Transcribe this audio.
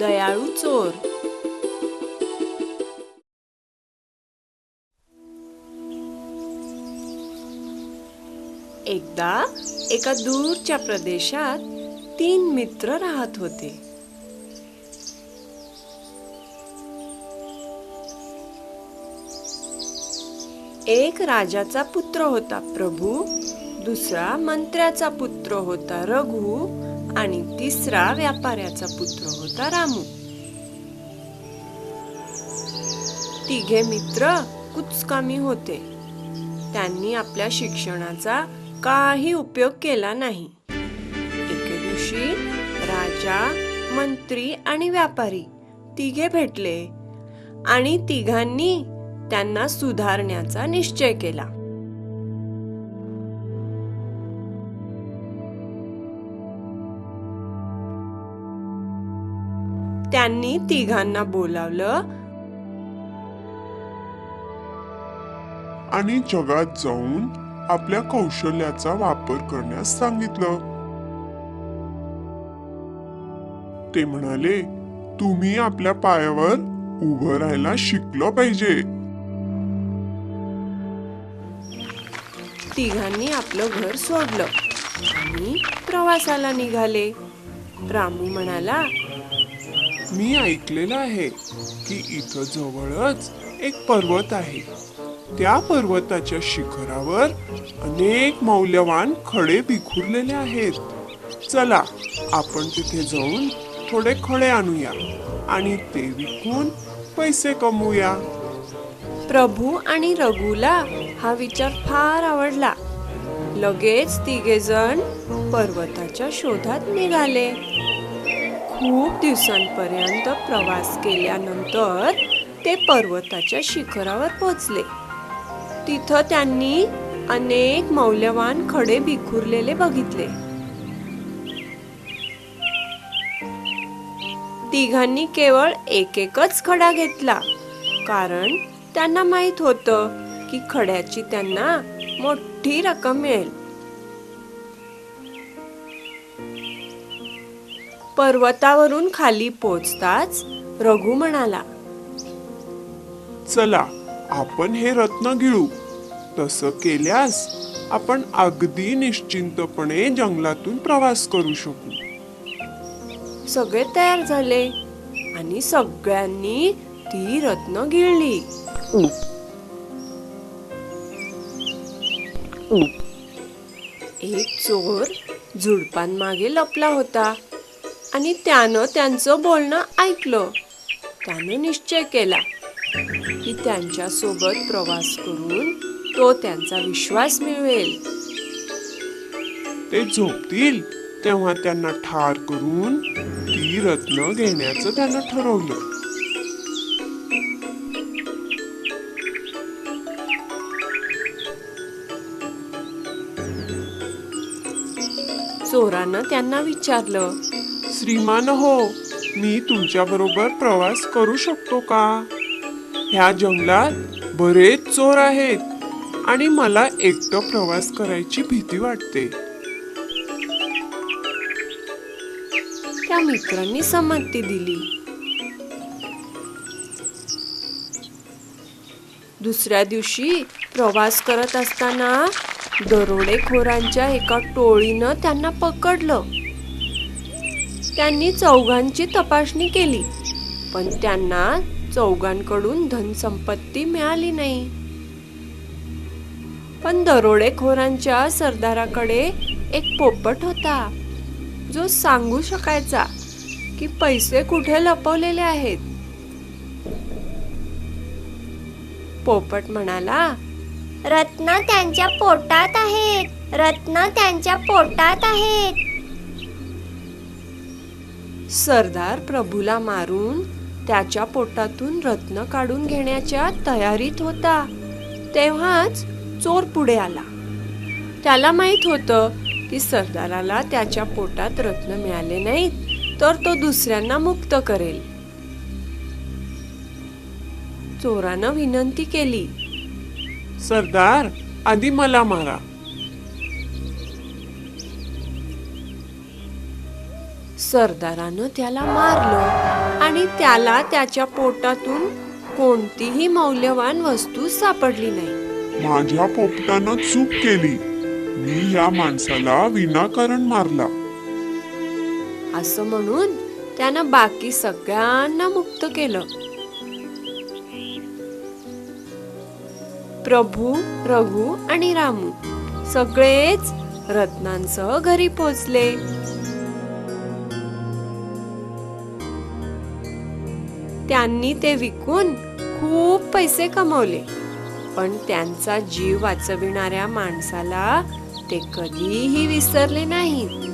दयाळू चोर. एकदा एका दूरच्या प्रदेशात 3 मित्र राहत होते. एक राजाचा पुत्र होता प्रभू, दुसरा मंत्र्याचा पुत्र होता रघु आणि तिसरा व्यापाऱ्याचा पुत्र होता रामू. तिघे मित्र कुचकामी होते. त्यांनी आपल्या शिक्षणाचा काही उपयोग केला नाही. एके दिवशी राजा, मंत्री आणि व्यापारी तिघे भेटले आणि तिघांनी त्यांना सुधारण्याचा निश्चय केला. त्यांनी तिघांना बोलावलं आणि जगात जाऊन आपल्या कौशल्याचा वापर करण्यास सांगितलं. ते म्हणाले, तुम्ही आपल्या पायावर उभं राहायला शिकलं पाहिजे. तिघांनी आपलं घर सोडलं आणि प्रवासाला निघाले. रामू म्हणाला, मी ऐकलेलं आहे की इथं जवळच एक पर्वत आहे. त्या पर्वताच्या शिखरावर अनेक मौल्यवान खडे विखुरलेले आहेत. चला, आपण तिथे जाऊन थोडे खडे आणूया आणि ते विकून पैसे कमवूया. प्रभू आणि रघुला हा विचार फार आवडला. लगेच तिघेजण पर्वताच्या शोधात निघाले. खूप दिवसांपर्यंत प्रवास केल्यानंतर ते पर्वताच्या शिखरावर पोहोचले. तिथं त्यांनी अनेक मौल्यवान खडे विखुरलेले बघितले. तिघांनी केवळ एकच खडा घेतला, कारण त्यांना माहित होतं की खड्याची त्यांना मोठी रक्कम मिळेल. पर्वतावरून खाली पोहोचताच रघु म्हणाला, चला, आपण हे रत्न गिळू. तसं केल्यास आपण अगदी निश्चिंतपणे जंगलातून प्रवास करू शकू. सगळे तयार झाले आणि सगळ्यांनी ती रत्न गिळली. एक चोर झुडपांमागे लपला होता आणि त्यानं त्यांचं बोलणं ऐकलं. त्यानं निश्चय केला की त्यांच्या सोबत प्रवास करून तो त्यांचा विश्वास मिळवेल. ते झोपतील तेव्हा त्यांना ठार करून ती रत्न घेण्याचं त्यानं ठरवलं. चोरानं त्यांना विचारलं, श्रीमान हो, मी तुमच्या बरोबर प्रवास करू शकतो का? ह्या जंगलात बरेच चोर आहेत आणि मला एकटं प्रवास करायची भीती वाटते. त्या मित्रांनी संमती दिली. दुसऱ्या दिवशी प्रवास करत असताना दरोडेखोरांच्या एका टोळीनं त्यांना पकडलं. त्यांनी चौघांची तपासणी केली, पण त्यांना चौघांकडून धनसंपत्ती मिळाली नाही. पण दरोडेखोरांच्या सरदाराकडे एक पोपट होता, जो सांगू शकायचा की पैसे कुठे लपवलेले आहेत. पोपट म्हणाला, रत्न त्यांच्या पोटात आहेत, रत्न त्यांच्या पोटात आहेत. सरदार प्रभूला मारून त्याच्या पोटातून रत्न काढून घेण्याच्या तयारीत होता. तेव्हाच चोर पुढे आला. त्याला माहित होतं की सरदाराला त्याच्या पोटात रत्न मिळाले नाहीत तर तो दुसऱ्यांना मुक्त करेल. चोरानं विनंती केली, सरदार, आधी मला मारा. सरदारानं त्याला मारलं आणि त्याला त्याच्या पोटातून कोणतीही मौल्यवान वस्तू सापडली नाही. माझ्या पोपटानं चूक केली. मी या माणसाला विनाकारण मारला. असं म्हणून त्यानं बाकी सगळ्यांना मुक्त केलं. प्रभू, रघु आणि रामू सगळेच रत्नांसह घरी पोचले. त्यांनी ते विकून खूप पैसे कमवले, पण त्यांचा जीव वाचविणाऱ्या माणसाला ते कधीही विसरले नाहीत.